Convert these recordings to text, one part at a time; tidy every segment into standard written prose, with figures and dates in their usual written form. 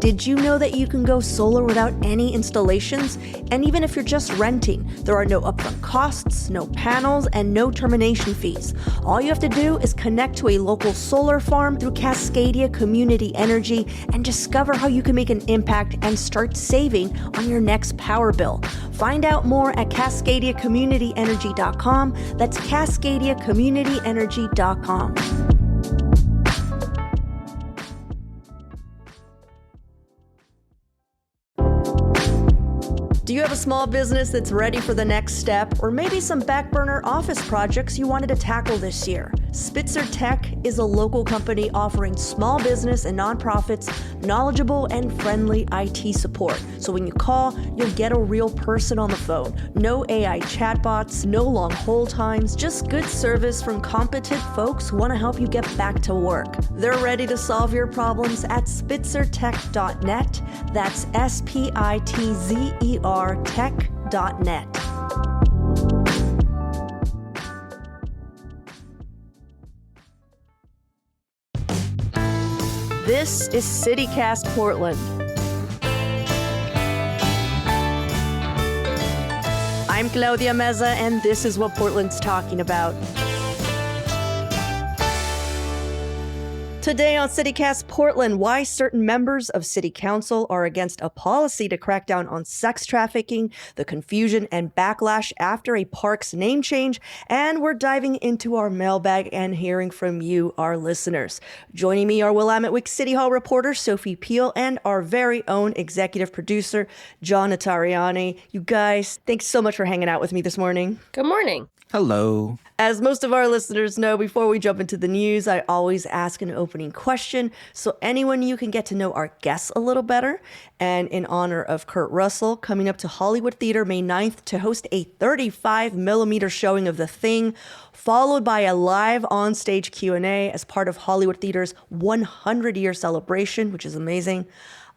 Did you know that you can go solar without any installations? And even if you're just renting, there are no upfront costs, no panels, and no termination fees. All you have to do is connect to a local solar farm through Cascadia Community Energy and discover how you can make an impact and start saving on your next power bill. Find out more at CascadiaCommunityEnergy.com. That's CascadiaCommunityEnergy.com. Do you have a small business that's ready for the next step, or maybe some back burner office projects you wanted to tackle this year? Spitzer Tech is a local company offering small business and nonprofits knowledgeable and friendly IT support. So when you call, you'll get a real person on the phone. No AI chatbots, no long hold times, just good service from competent folks who want to help you get back to work. They're ready to solve your problems at spitzertech.net. That's SPITZER tech.net. This is CityCast Portland. I'm Claudia Meza, and this is what Portland's talking about. Today on CityCast Portland, why certain members of City Council are against a policy to crack down on sex trafficking, the confusion and backlash after a park's name change, and we're diving into our mailbag and hearing from you, our listeners. Joining me are Willamette Week City Hall reporter Sophie Peel and our very own executive producer, John Notarianni. You guys, thanks so much for hanging out with me this morning. Good morning. Hello. As most of our listeners know, before we jump into the news, I always ask an opening question so anyone you can get to know our guests a little better. And in honor of Kurt Russell, coming up to Hollywood Theater May 9th to host a 35mm showing of The Thing, followed by a live on-stage Q&A as part of Hollywood Theater's 100-year celebration, which is amazing.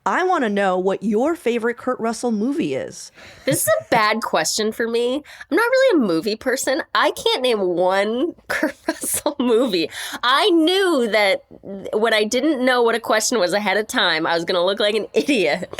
I want to know what your favorite Kurt Russell movie is. This is a bad question for me. I'm not really a movie person. I can't name one Kurt Russell movie. I knew that when I didn't know what a question was ahead of time, I was going to look like an idiot.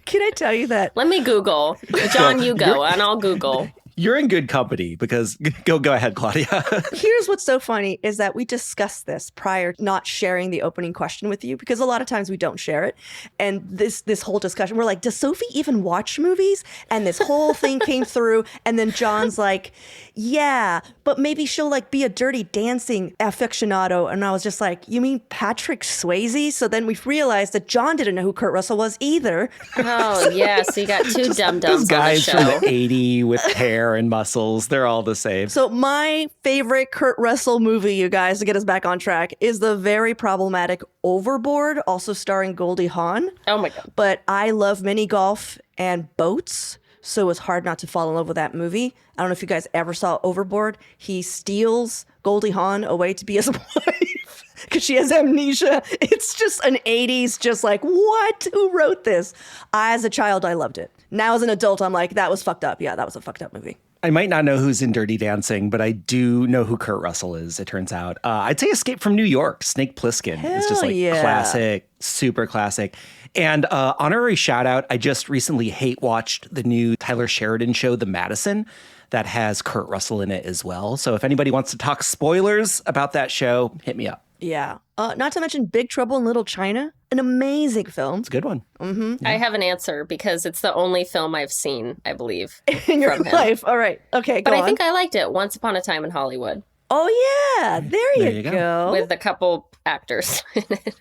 Can I tell you that? Let me Google. John, you go, and I'll Google. You're in good company because go ahead, Claudia. Here's what's so funny is that we discussed this prior to not sharing the opening question with you, because a lot of times we don't share it. And this whole discussion, we're like, does Sophie even watch movies? And this whole thing came through. And then John's like, yeah, but maybe she'll like be a Dirty Dancing aficionado. And I was just like, you mean Patrick Swayze? So then we realized that John didn't know who Kurt Russell was either. Oh, yeah. So you got two dum-dums Those guys on the show. from the 80s with hair and muscles, they're all the same. So my favorite Kurt Russell movie, you guys, to get us back on track, is the very problematic Overboard, also starring Goldie Hawn. Oh my God. But I love mini golf and boats, so it's hard not to fall in love with that movie. I don't know if you guys ever saw Overboard. He steals Goldie Hawn away to be his wife because she has amnesia. It's just an 80s, just like, what? Who wrote this? As a child, I loved it. Now as an adult, I'm like, that was fucked up. Yeah, that was a fucked up movie. I might not know who's in Dirty Dancing, but I do know who Kurt Russell is, it turns out. I'd say Escape from New York, Snake Plissken is just like classic, super classic. And honorary shout out, I just recently hate watched the new Tyler Sheridan show, The Madison, that has Kurt Russell in it as well. So if anybody wants to talk spoilers about that show, hit me up. Yeah. Not to mention Big Trouble in Little China, an amazing film. It's a good one. Mm-hmm. I have an answer because it's the only film I've seen, I believe, in your from him. life. All right. Okay, But go I on. think I liked it, Once Upon a Time in Hollywood. Oh, yeah. There you go. With a couple actors in it.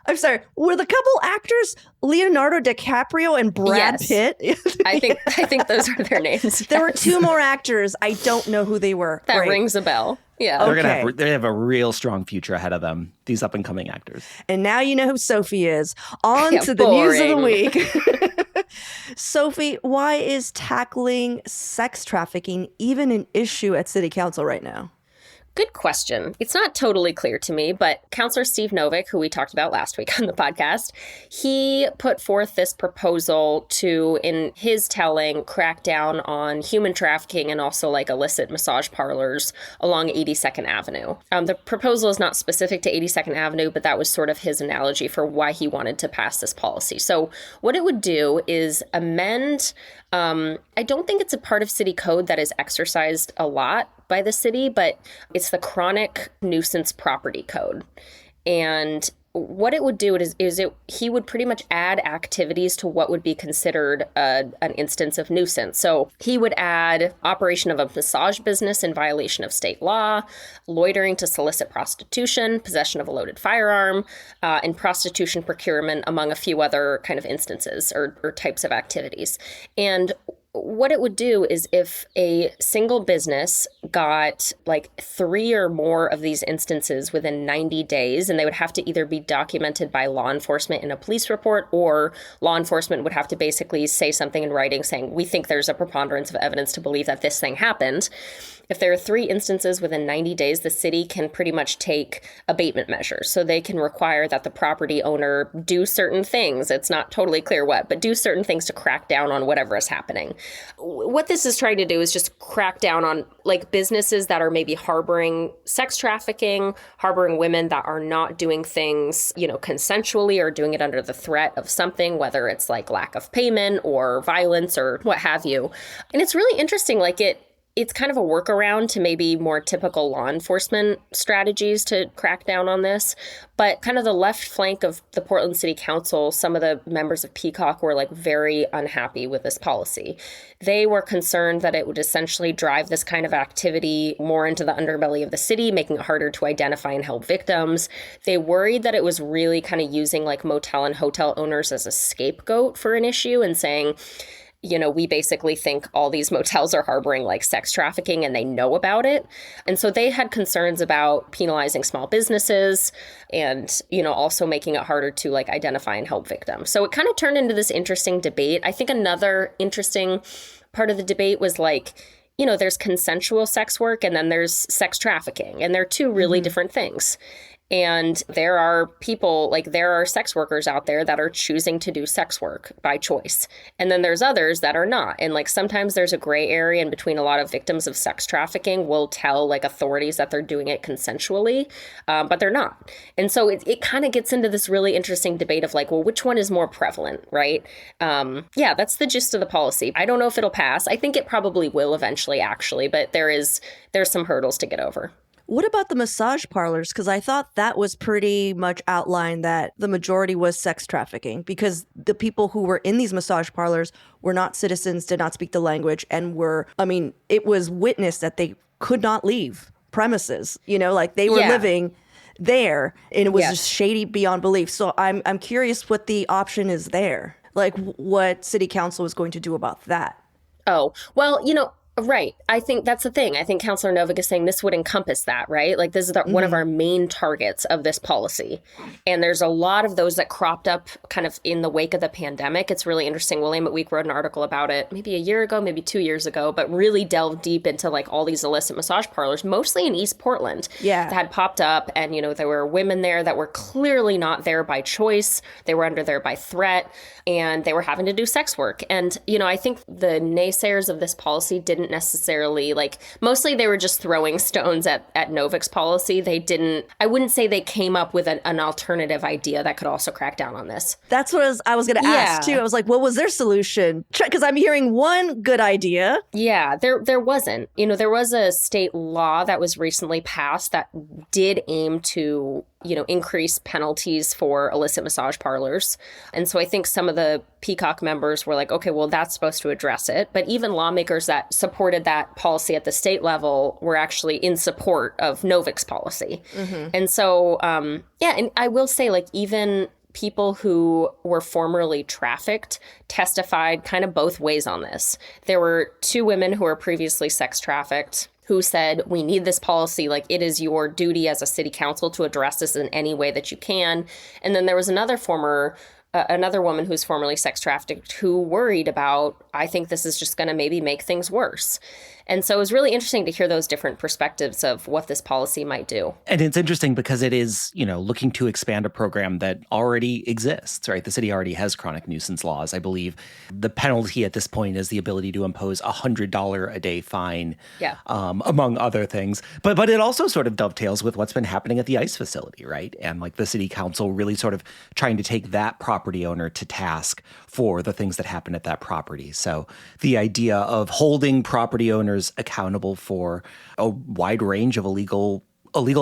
I'm sorry. Were the couple actors Leonardo DiCaprio and Brad Pitt? I think those are their names. There were two more actors. I don't know who they were. That Great. rings a bell. Yeah. Okay. They have a real strong future ahead of them, these up and coming actors. And now you know who Sophie is. On to the news of the week. Sophie, why is tackling sex trafficking even an issue at City Council right now? Good question. It's not totally clear to me, but Counselor Steve Novick, who we talked about last week on the podcast, he put forth this proposal to, in his telling, crack down on human trafficking and also like illicit massage parlors along 82nd Avenue. The proposal is not specific to 82nd Avenue, but that was sort of his analogy for why he wanted to pass this policy. So what it would do is amend, I don't think it's a part of city code that is exercised a lot by the city, but it's the chronic nuisance property code. And what it would do he would pretty much add activities to what would be considered an instance of nuisance. So he would add operation of a massage business in violation of state law, loitering to solicit prostitution, possession of a loaded firearm, and prostitution procurement, among a few other kind of instances or types of activities. And what it would do is if a single business got like 3 or more of these instances within 90 days, and they would have to either be documented by law enforcement in a police report, or law enforcement would have to basically say something in writing saying, we think there's a preponderance of evidence to believe that this thing happened. If there are 3 instances within 90 days, the city can pretty much take abatement measures. So they can require that the property owner do certain things. It's not totally clear what, but do certain things to crack down on whatever is happening. What this is trying to do is just crack down on like businesses that are maybe harboring sex trafficking, harboring women that are not doing things, consensually or doing it under the threat of something, whether it's like lack of payment or violence or what have you. And it's really interesting, it's kind of a workaround to maybe more typical law enforcement strategies to crack down on this. But kind of the left flank of the Portland City Council, some of the members of Peacock were like very unhappy with this policy. They were concerned that it would essentially drive this kind of activity more into the underbelly of the city, making it harder to identify and help victims. They worried that it was really kind of using like motel and hotel owners as a scapegoat for an issue and saying, we basically think all these motels are harboring like sex trafficking and they know about it. And so they had concerns about penalizing small businesses and, also making it harder to like identify and help victims. So it kind of turned into this interesting debate. I think another interesting part of the debate was like, there's consensual sex work and then there's sex trafficking, and they're two really different things. And there are people, there are sex workers out there that are choosing to do sex work by choice. And then there's others that are not. And sometimes there's a gray area in between. A lot of victims of sex trafficking will tell authorities that they're doing it consensually, but they're not. And so it kind of gets into this really interesting debate of which one is more prevalent, right? That's the gist of the policy. I don't know if it'll pass. I think it probably will eventually, actually, but there's some hurdles to get over. What about the massage parlors? Because I thought that was pretty much outlined that the majority was sex trafficking, because the people who were in these massage parlors were not citizens, did not speak the language, and it was witnessed that they could not leave premises, they were living there, and it was just shady beyond belief. So I'm curious what the option is there, what city council is going to do about that. Oh, well, right. I think that's the thing. I think Councilor Novick is saying this would encompass that, right? This is one of our main targets of this policy. And there's a lot of those that cropped up kind of in the wake of the pandemic. It's really interesting. Willamette Week wrote an article about it maybe a year ago, maybe 2 years ago, but really delved deep into all these illicit massage parlors, mostly in East Portland, that had popped up. And, there were women there that were clearly not there by choice. They were under there by threat, and they were having to do sex work. And, I think the naysayers of this policy didn't necessarily mostly they were just throwing stones at Novick's policy. I wouldn't say they came up with an alternative idea that could also crack down on this. That's what I was going to ask too. I was like, what was their solution? Because I'm hearing one good idea. Yeah, there wasn't. There was a state law that was recently passed that did aim to increase penalties for illicit massage parlors. And so I think some of the Peacock members were like, okay, well, that's supposed to address it. But even lawmakers that supported that policy at the state level were actually in support of Novick's policy. And so, and I will say, even people who were formerly trafficked testified kind of both ways on this. There were 2 women who were previously sex trafficked who said, we need this policy. It is your duty as a city council to address this in any way that you can. And then there was another woman who's formerly sex trafficked who worried about I think this is just going to maybe make things worse. And so it was really interesting to hear those different perspectives of what this policy might do. And it's interesting because it is, looking to expand a program that already exists, right? The city already has chronic nuisance laws. I believe the penalty at this point is the ability to impose a $100 a day fine, among other things. But it also sort of dovetails with what's been happening at the ICE facility, right? And like the city council really sort of trying to take that property owner to task for the things that happen at that property. So the idea of holding property owners accountable for a wide range of illegal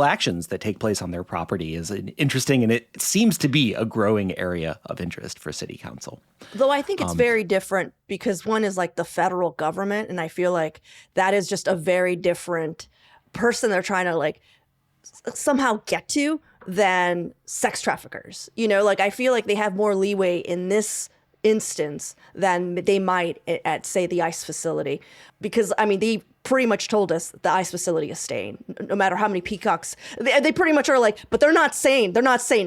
actions that take place on their property is interesting, and it seems to be a growing area of interest for city council. Though I think it's very different because one is like the federal government, and I feel like that is just a very different person they're trying to like somehow get to than sex traffickers. I feel like they have more leeway in this instance than they might at, say, the ICE facility. Because, they pretty much told us the ICE facility is staying, no matter how many peacocks. They pretty much are like, but they're not saying,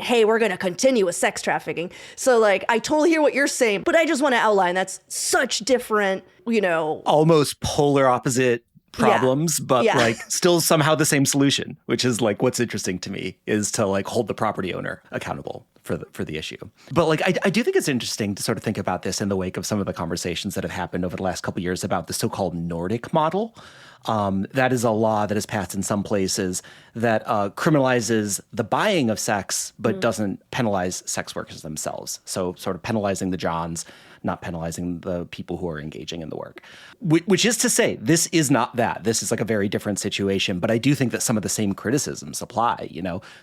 hey, we're going to continue with sex trafficking. So, I totally hear what you're saying, but I just want to outline that's such different, almost polar opposite problems, but still somehow the same solution, which is what's interesting to me is to hold the property owner accountable for the issue. But I do think it's interesting to sort of think about this in the wake of some of the conversations that have happened over the last couple of years about the so-called Nordic model. That is a law that is passed in some places that criminalizes the buying of sex, but doesn't penalize sex workers themselves. So sort of penalizing the Johns, not penalizing the people who are engaging in the work. Which is to say, this is not that. This is a very different situation. But I do think that some of the same criticisms apply.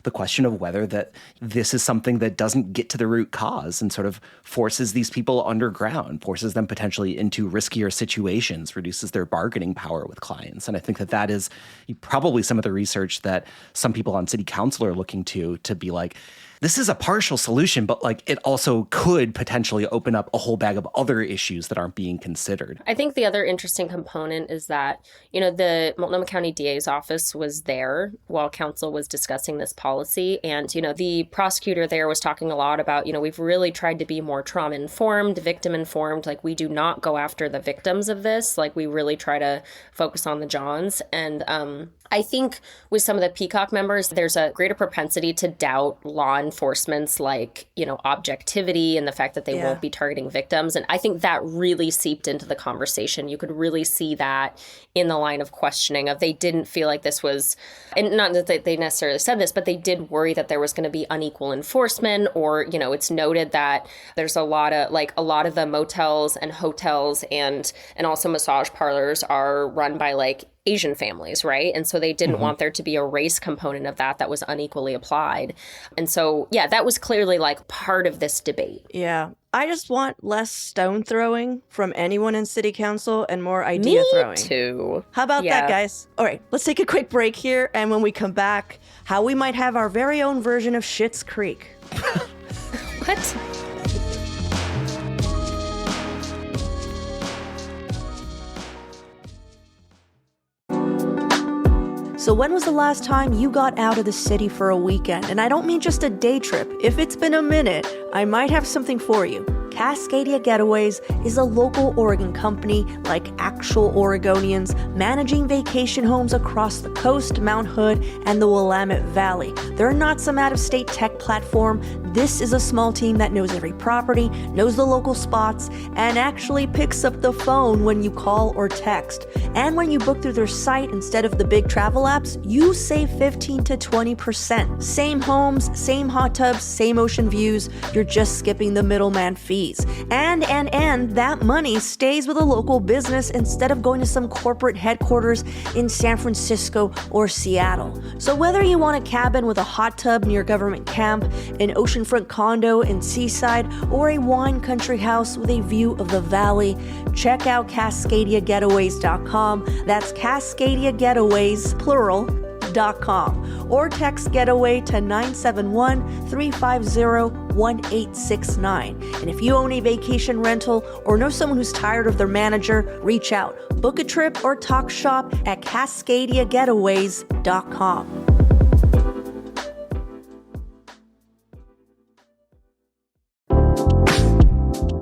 The question of whether that this is something that doesn't get to the root cause and sort of forces these people underground, forces them potentially into riskier situations, reduces their bargaining power with clients. And I think that is probably some of the research that some people on city council are looking to be like, this is a partial solution, but it also could potentially open up a whole bag of other issues that aren't being considered. I think the other interesting component is that, the Multnomah County DA's office was there while council was discussing this policy. And, the prosecutor there was talking a lot about, we've really tried to be more trauma informed, victim informed. We do not go after the victims of this. We really try to focus on the Johns. And I think with some of the Peacock members, there's a greater propensity to doubt law enforcement's objectivity and the fact that they won't be targeting victims. And I think that really seeped into the conversation. You could really see that in the line of questioning of they didn't feel like this was, and not that they necessarily said this, but they did worry that there was going to be unequal enforcement, or, it's noted that there's a lot of the motels and hotels and also massage parlors are run by Asian families, right? And so they didn't want there to be a race component of that was unequally applied. And so, that was clearly part of this debate. Yeah. I just want less stone throwing from anyone in city council and more idea throwing. Me too. How about that, guys? All right, let's take a quick break here. And when we come back, how we might have our very own version of Schitt's Creek. What? So when was the last time you got out of the city for a weekend? And I don't mean just a day trip. If it's been a minute, I might have something for you. Cascadia Getaways is a local Oregon company, like actual Oregonians, managing vacation homes across the coast, Mount Hood, and the Willamette Valley. They're not some out-of-state tech platform. This is a small team that knows every property, knows the local spots, and actually picks up the phone when you call or text. And when you book through their site instead of the big travel apps, you save 15 to 20%. Same homes, same hot tubs, same ocean views. You're just skipping the middleman fees. And that money stays with a local business instead of going to some corporate headquarters in San Francisco or Seattle. So whether you want a cabin with a hot tub near government camp, an oceanfront condo in Seaside, or a wine country house with a view of the valley, check out CascadiaGetaways.com. That's Cascadia Getaways, plural, .com, or text Getaway to 971-350-1869. And if you own a vacation rental or know someone who's tired of their manager, reach out. Book a trip or talk shop at CascadiaGetaways.com.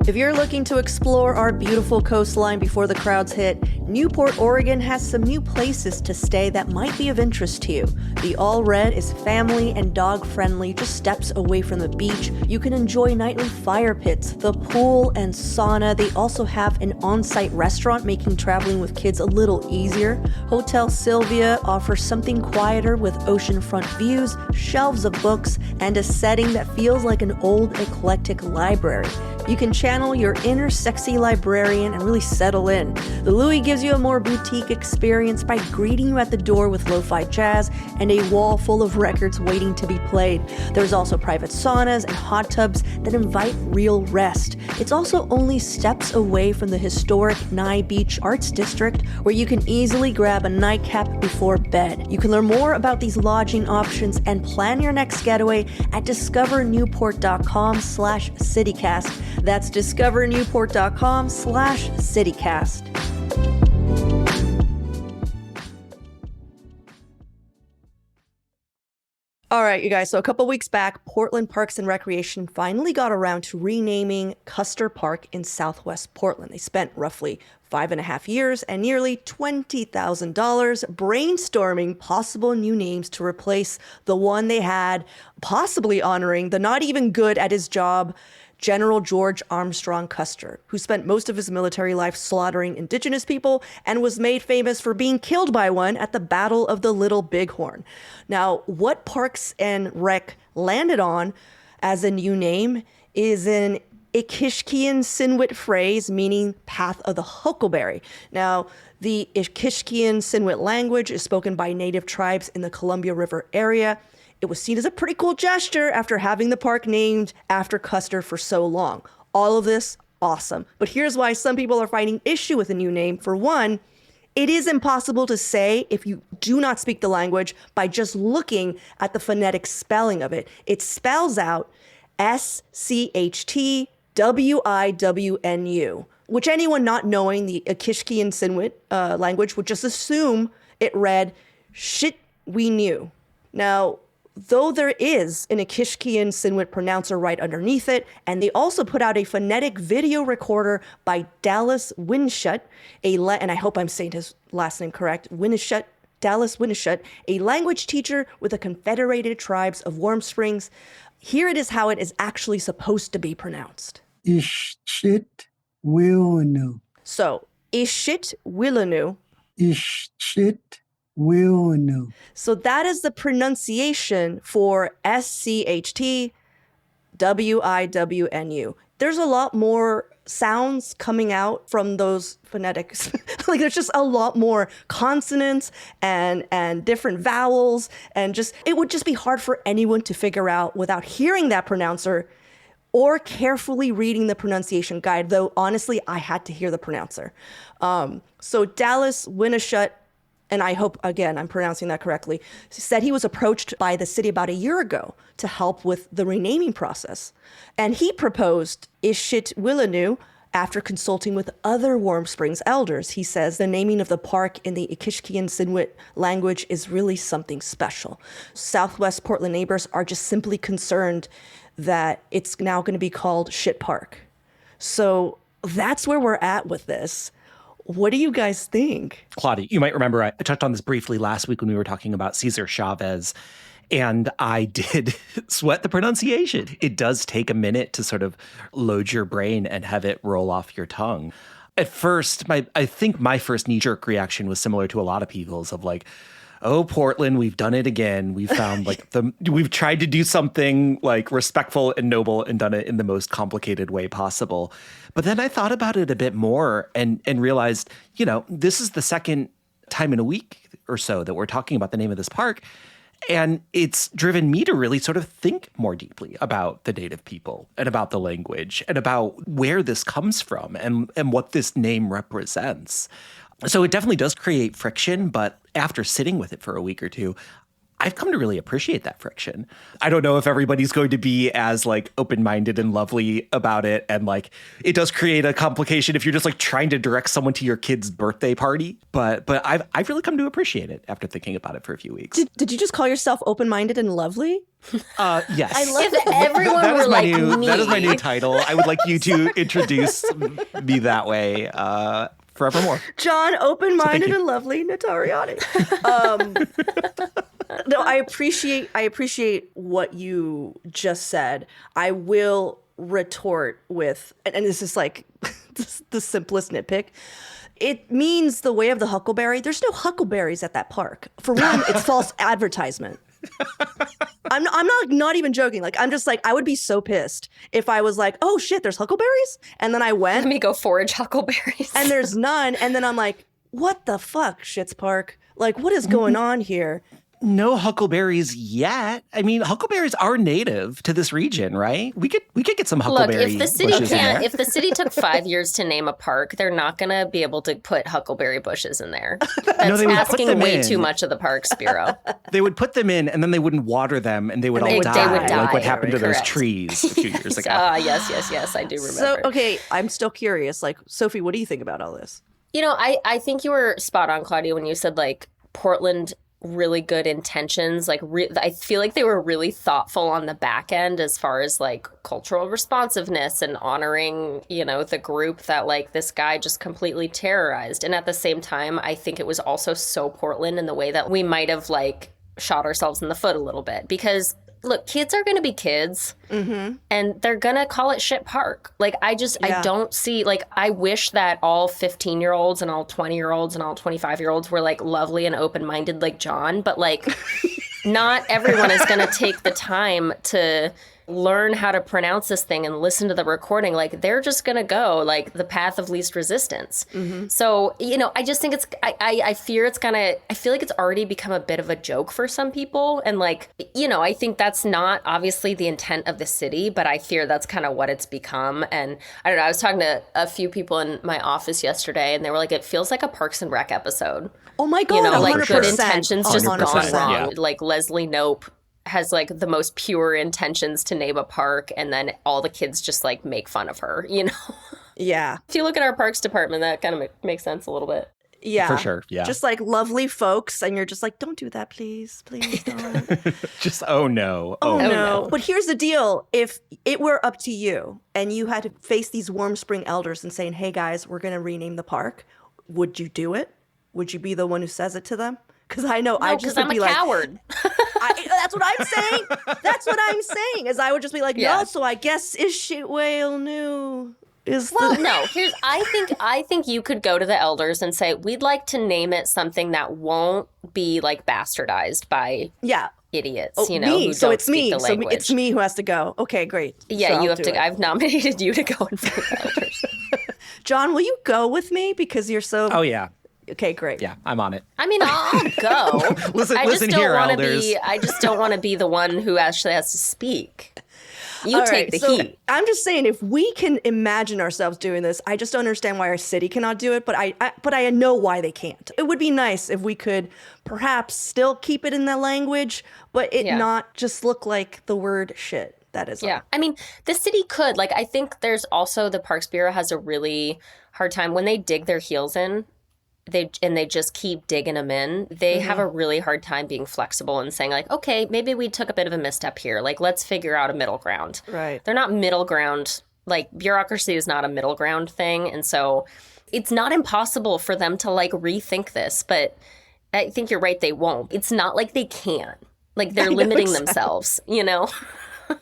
If you're looking to explore our beautiful coastline before the crowds hit, Newport, Oregon has some new places to stay that might be of interest to you. The All Red is family and dog friendly, just steps away from the beach. You can enjoy nightly fire pits, the pool, and sauna. They also have an on-site restaurant, making traveling with kids a little easier. Hotel Sylvia offers something quieter with oceanfront views, shelves of books, and a setting that feels like an old eclectic library. You can channel your inner sexy librarian and really settle in. The Louis gives you a more boutique experience by greeting you at the door with lo-fi jazz and a wall full of records waiting to be played. There's also private saunas and hot tubs that invite real rest. It's also only steps away from the historic Nye Beach Arts District, where you can easily grab a nightcap before bed. You can learn more about these lodging options and plan your next getaway at discovernewport.com/citycast. That's discovernewport.com/citycast. All right, you guys, so a couple weeks back, Portland Parks and Recreation finally got around to renaming Custer Park in Southwest Portland. They spent roughly 5.5 years and nearly $20,000 brainstorming possible new names to replace the one they had, possibly honoring the not even good at his job General George Armstrong Custer, who spent most of his military life slaughtering indigenous people and was made famous for being killed by one at the Battle of the Little Bighorn. Now, what Parks and Rec landed on as a new name is an Ikishkian Sinwit phrase meaning path of the huckleberry. Now, the Ikishkian Sinwit language is spoken by native tribes in the Columbia River area. It was seen as a pretty cool gesture after having the park named after Custer for so long. All of this, awesome. But here's why some people are finding issue with the new name. For one, it is impossible to say if you do not speak the language by just looking at the phonetic spelling of it. It spells out SCHTWIWNU, which anyone not knowing the Ikishkian Sinwit language would just assume it read shit we knew. Now, though there is an Ikishkian Sinwit pronouncer right underneath it, and they also put out a phonetic video recorder by Dallas Winshut, and I hope I'm saying his last name correct, Dallas Winshut, a language teacher with the Confederated Tribes of Warm Springs. Here it is how it is actually supposed to be pronounced. Scht Willanu. So, Scht Willanu. Scht Willanu. So that is the pronunciation for SCHTWIWNU. There's a lot more sounds coming out from those phonetics. Like there's just a lot more consonants and different vowels, and just it would just be hard for anyone to figure out without hearing that pronouncer or carefully reading the pronunciation guide, though honestly I had to hear the pronouncer. So Dallas Winshut, and I hope, again, I'm pronouncing that correctly, said he was approached by the city about a year ago to help with the renaming process. And he proposed Scht Willanu after consulting with other Warm Springs elders. He says the naming of the park in the Ikishkian Sinwit language is really something special. Southwest Portland neighbors are just simply concerned that it's now going to be called Shit Park. So that's where we're at with this. What do you guys think? Claudia, you might remember I touched on this briefly last week when we were talking about Cesar Chavez, and I did sweat the pronunciation. It does take a minute to sort of load your brain and have it roll off your tongue. At first, I think my first knee-jerk reaction was similar to a lot of people's of like, oh, Portland, we've done it again. We've found we've tried to do something like respectful and noble and done it in the most complicated way possible. But then I thought about it a bit more and realized, this is the second time in a week or so that we're talking about the name of this park. And it's driven me to really sort of think more deeply about the native people and about the language and about where this comes from and what this name represents. So it definitely does create friction, but after sitting with it for a week or two, I've come to really appreciate that friction. I don't know if everybody's going to be as like open-minded and lovely about it. And like, it does create a complication if you're just like trying to direct someone to your kid's birthday party. But I've really come to appreciate it after thinking about it for a few weeks. Did you just call yourself open-minded and lovely? Yes. I love that everyone were like me. That is my new title. I would like you to introduce me that way forevermore. John, open-minded and lovely, Notarianni. No, I appreciate what you just said. I will retort with, and this is like the simplest nitpick. It means the way of the huckleberry. There's no huckleberries at that park. For one, it's false advertisement. I'm not even joking. Like, I'm just like, I would be so pissed if I was like, oh shit, there's huckleberries, and then I went. Let me go forage huckleberries. And there's none, and then I'm like, what the fuck, Scht's Park? Like, what is going on here? No huckleberries yet. I mean, huckleberries are native to this region, right? We could get some huckleberry. Look, if the city took 5 years to name a park, they're not going to be able to put huckleberry bushes in there. That's asking way too much of the Parks Bureau. They would put them in, and then they wouldn't water them, and they would all die. They would die. Like what happened to those Correct. trees a few years ago. Yes, I do remember. So, okay, I'm still curious. Like, Sophie, what do you think about all this? You know, I think you were spot on, Claudia, when you said, like, Portland really good intentions. Like, I feel like they were really thoughtful on the back end as far as like cultural responsiveness and honoring, you know, the group that like this guy just completely terrorized. And at the same time, I think it was also so Portland in the way that we might have like shot ourselves in the foot a little bit, because look, kids are going to be kids, and they're going to call it Scht Park. Like, I don't see, like, I wish that all 15-year-olds and all 20-year-olds and all 25-year-olds were, like, lovely and open-minded like John, but, like, not everyone is going to take the time to learn how to pronounce this thing and listen to the recording. Like, they're just going to go, like, the path of least resistance. So, you know, I just think it's, I fear it's going to, I feel like it's already become a bit of a joke for some people. And, like, you know, I think that's not obviously the intent of the city, but I fear that's kind of what it's become. And I don't know, I was talking to a few people in my office yesterday, and they were like, it feels like a Parks and Rec episode. Oh my God, you know, 100%. like good intentions just 100%, gone wrong. yeah. Like Leslie Knope has like the most pure intentions to name a park, and then all the kids just like make fun of her, you know? Yeah. If you look at our parks department, that kind of makes sense a little bit. Yeah. For sure, yeah. Just like lovely folks, and you're just like, don't do that, please. Please don't. Just, oh no. Oh, no. no. But here's the deal. If it were up to you and you had to face these Warm Spring elders and saying, hey guys, we're going to rename the park, would you do it? Would you be the one who says it to them? Because I know I just would be like, coward. that's what I'm saying. That's what I'm saying. Is I would just be like, Yeah. no. So I guess is shit whale new. No, I think you could go to the elders and say, we'd like to name it something that won't be like bastardized by idiots, you know, me. who So don't it's speak me. the So language. it's me who has to go. Okay, great. Yeah, So you I'll have do to. it. I've nominated you to go in front of the elders. John, will you go with me because you're so? Oh yeah. Okay, great. Yeah, I'm on it. I mean, I'll go. Listen here, elders. I just don't want to be the one who actually has to speak. You All take right, the so heat. I'm just saying, if we can imagine ourselves doing this, I just don't understand why our city cannot do it. But I know why they can't. It would be nice if we could perhaps still keep it in that language, but it not just look like the word shit. That is all. I mean, the city could. Like, I think there's also the Parks Bureau has a really hard time when they dig their heels in. They just keep digging them in. They have a really hard time being flexible and saying like, okay, maybe we took a bit of a misstep here. Like, let's figure out a middle ground. Right. They're not middle ground. Like, bureaucracy is not a middle ground thing. And so it's not impossible for them to like rethink this, but I think you're right. They won't. It's not like they can't. Like, they're limiting themselves, you know?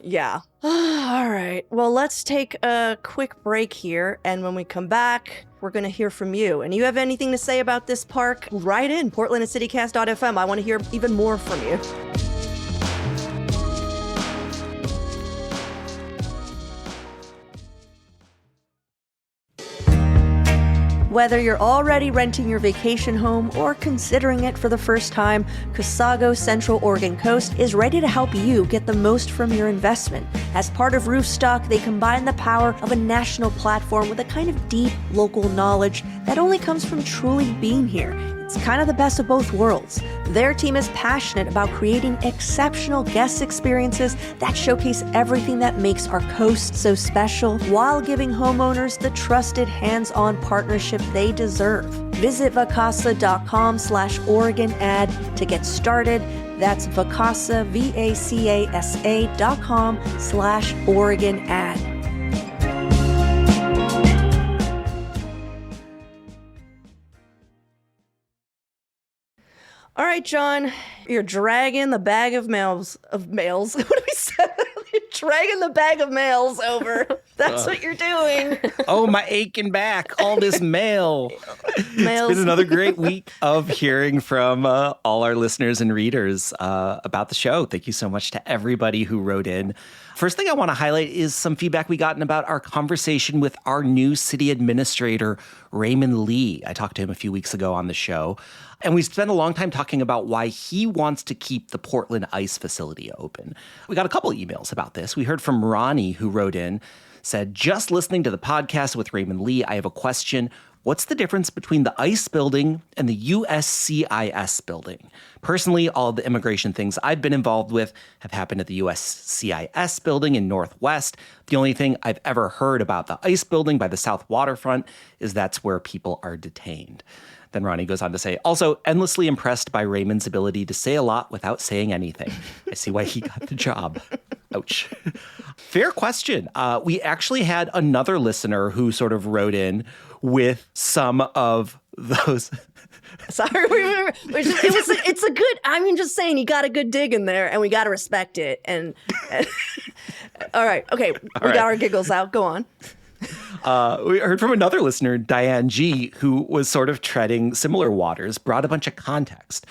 Yeah. All right. Well, let's take a quick break here. And when we come back, we're going to hear from you. And you have anything to say about this park? Write in portland@citycast.fm. I want to hear even more from you. Whether you're already renting your vacation home or considering it for the first time, Casago Central Oregon Coast is ready to help you get the most from your investment. As part of Roofstock, they combine the power of a national platform with a kind of deep local knowledge that only comes from truly being here. It's kind of the best of both worlds. Their team is passionate about creating exceptional guest experiences that showcase everything that makes our coast so special while giving homeowners the trusted hands-on partnership they deserve. Visit vacasa.com/Oregon ad to get started. That's Vacasa, VACASA.com/Oregon ad. All right, John, you're dragging the bag of mails. What do we say? You're dragging the bag of mails over. That's what you're doing. Oh, my aching back. All this mail. Mails. It's been another great week of hearing from all our listeners and readers about the show. Thank you so much to everybody who wrote in. First thing I want to highlight is some feedback we gotten about our conversation with our new city administrator, Raymond Lee. I talked to him a few weeks ago on the show. And we spent a long time talking about why he wants to keep the Portland ice facility open. We got a couple of emails about this. We heard from Ronnie, who wrote in, said, just listening to the podcast with Raymond Lee, I have a question. What's the difference between the ICE building and the USCIS building? Personally, all of the immigration things I've been involved with have happened at the USCIS building in Northwest. The only thing I've ever heard about the ICE building by the South Waterfront is that's where people are detained. Then Ronnie goes on to say, also endlessly impressed by Raymond's ability to say a lot without saying anything. I see why he got the job. Ouch. Fair question. We actually had another listener who sort of wrote in with some of those. Sorry, it's a good, just saying you got a good dig in there and we got to respect it. And all right. Okay. We got our giggles out. Go on. We heard from another listener, Diane G., who was sort of treading similar waters, brought a bunch of context.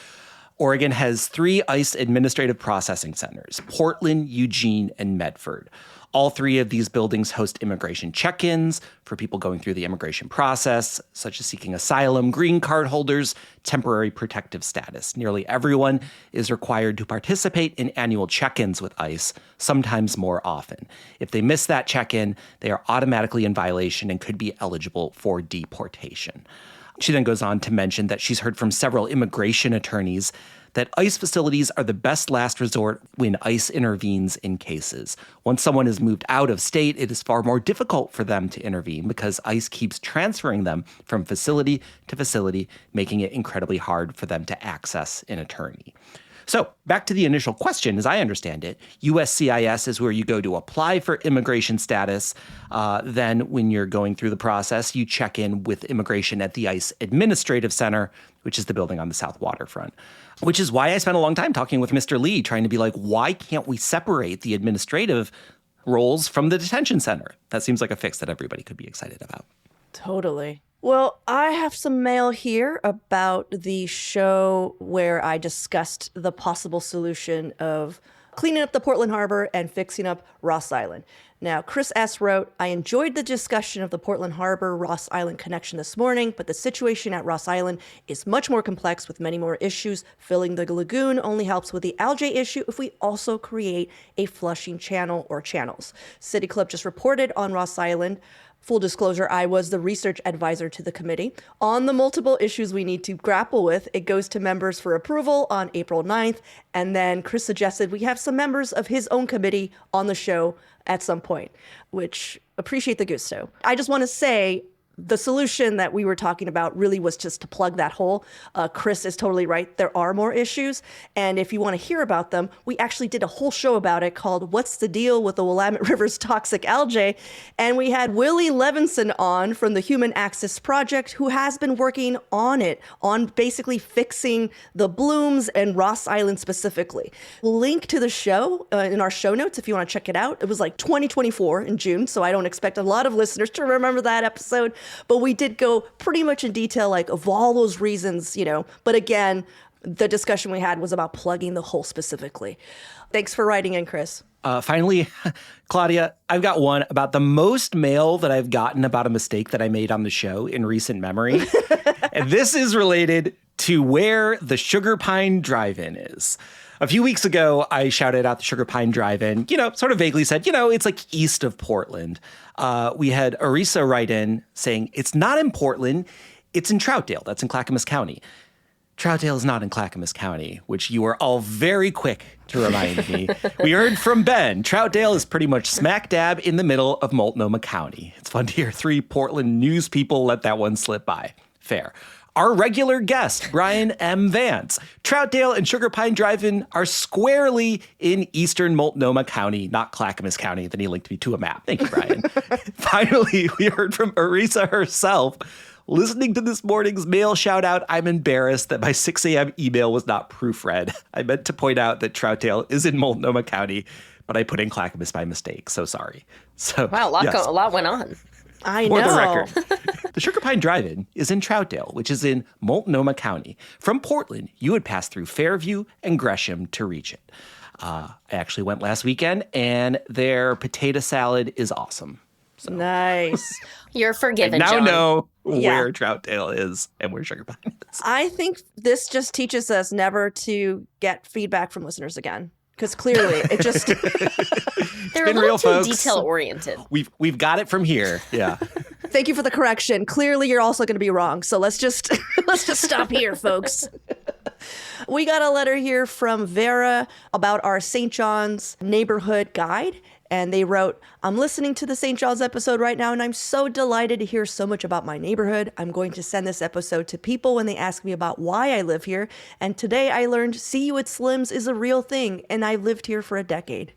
Oregon has 3 ICE administrative processing centers, Portland, Eugene, and Medford. All 3 of these buildings host immigration check-ins for people going through the immigration process, such as seeking asylum, green card holders, temporary protective status. Nearly everyone is required to participate in annual check-ins with ICE, sometimes more often. If they miss that check-in, they are automatically in violation and could be eligible for deportation. She then goes on to mention that she's heard from several immigration attorneys that ICE facilities are the best last resort when ICE intervenes in cases. Once someone is moved out of state, it is far more difficult for them to intervene because ICE keeps transferring them from facility to facility, making it incredibly hard for them to access an attorney. So back to the initial question, as I understand it, USCIS is where you go to apply for immigration status. Then when you're going through the process, you check in with immigration at the ICE Administrative Center, which is the building on the South Waterfront. Which is why I spent a long time talking with Mr. Lee, trying to be like, why can't we separate the administrative roles from the detention center? That seems like a fix that everybody could be excited about. Totally. Well, I have some mail here about the show where I discussed the possible solution of cleaning up the Portland Harbor and fixing up Ross Island. Now, Chris S. wrote, I enjoyed the discussion of the Portland Harbor-Ross Island connection this morning, but the situation at Ross Island is much more complex with many more issues. Filling the lagoon only helps with the algae issue if we also create a flushing channel or channels. City Club just reported on Ross Island. Full disclosure, I was the research advisor to the committee. On the multiple issues we need to grapple with, it goes to members for approval on April 9th, and then Chris suggested we have some members of his own committee on the show at some point, which appreciate the gusto. I just want to say the solution that we were talking about really was just to plug that hole. Chris is totally right. There are more issues. And if you want to hear about them, we actually did a whole show about it called What's the Deal with the Willamette River's Toxic Algae? And we had Willie Levinson on from the Human Access Project, who has been working on it, on basically fixing the blooms and Ross Island specifically. We'll link to the show in our show notes if you want to check it out. It was like 2024 in June, so I don't expect a lot of listeners to remember that episode. But we did go pretty much in detail, like of all those reasons, But again, the discussion we had was about plugging the hole specifically. Thanks for writing in, Chris. Finally, Claudia, I've got one about the most mail that I've gotten about a mistake that I made on the show in recent memory. And this is related to where the Sugarpine Drive-In is. A few weeks ago, I shouted out the Sugarpine Drive-In, sort of vaguely said, it's like east of Portland. We had Arisa write in saying, it's not in Portland, it's in Troutdale. That's in Clackamas County. Troutdale is not in Clackamas County, which you are all very quick to remind me. We heard from Ben. Troutdale is pretty much smack dab in the middle of Multnomah County. It's fun to hear 3 Portland news people let that one slip by. Fair. Our regular guest, Brian M. Vance. Troutdale and Sugarpine Drive-In are squarely in eastern Multnomah County, not Clackamas County. Then he linked me to a map. Thank you, Brian. Finally, we heard from Arisa herself. Listening to this morning's mail shout out, I'm embarrassed that my 6 a.m. email was not proofread. I meant to point out that Troutdale is in Multnomah County, but I put in Clackamas by mistake. So sorry. So wow, a lot went on. I know. For the record, the Sugarpine Drive-In is in Troutdale, which is in Multnomah County. From Portland, you would pass through Fairview and Gresham to reach it. I actually went last weekend, and their potato salad is awesome. So. Nice. You're forgiven, I now John. know where Troutdale is and where Sugarpine is. I think this just teaches us never to get feedback from listeners again. Because clearly it just... They're a little too detail-oriented. We've got it from here. Yeah. Thank you for the correction. Clearly you're also going to be wrong. So let's just stop here, folks. We got a letter here from Vera about our St. John's neighborhood guide. And they wrote, I'm listening to the St. John's episode right now, and I'm so delighted to hear so much about my neighborhood. I'm going to send this episode to people when they ask me about why I live here. And today I learned See You at Slim's is a real thing, and I've lived here for a decade.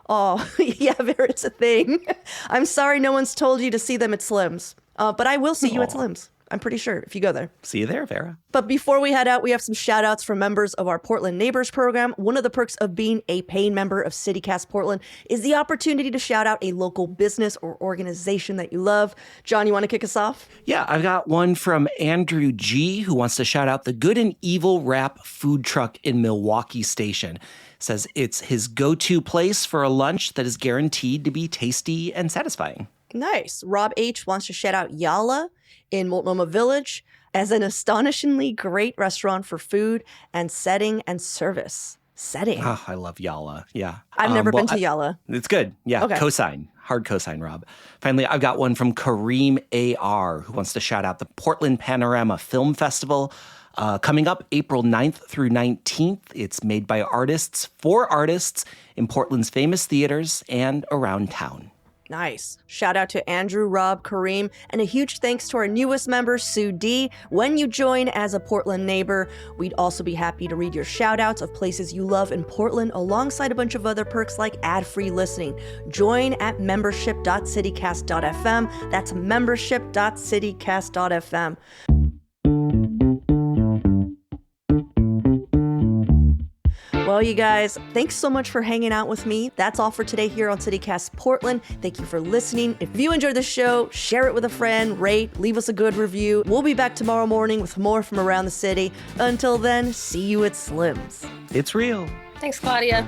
Oh, yeah, Vera, it's a thing. I'm sorry no one's told you to see them at Slim's, but I will see you at Slim's. I'm pretty sure if you go there. See you there, Vera. But before we head out, we have some shout outs from members of our Portland Neighbors program. One of the perks of being a paying member of CityCast Portland is the opportunity to shout out a local business or organization that you love. John, you want to kick us off? Yeah, I've got one from Andrew G, who wants to shout out the Good and Evil Wrap food truck in Milwaukee Station. Says it's his go-to place for a lunch that is guaranteed to be tasty and satisfying. Nice. Rob H wants to shout out Yala in Multnomah Village as an astonishingly great restaurant for food and setting and service. Setting. Oh, I love Yala. Yeah. I've never been to Yala. It's good. Yeah. Okay. Cosign. Hard cosign, Rob. Finally, I've got one from Kareem A.R. who wants to shout out the Portland Panorama Film Festival. Coming up April 9th through 19th. It's made by artists for artists in Portland's famous theaters and around town. Nice. Shout out to Andrew, Rob, Kareem, and a huge thanks to our newest member, Sue D. When you join as a Portland neighbor, we'd also be happy to read your shout outs of places you love in Portland alongside a bunch of other perks like ad-free listening. Join at membership.citycast.fm. That's membership.citycast.fm. Well, you guys, thanks so much for hanging out with me. That's all for today here on CityCast Portland. Thank you for listening. If you enjoyed the show, share it with a friend, rate, leave us a good review. We'll be back tomorrow morning with more from around the city. Until then, see you at Slim's. It's real. Thanks, Claudia.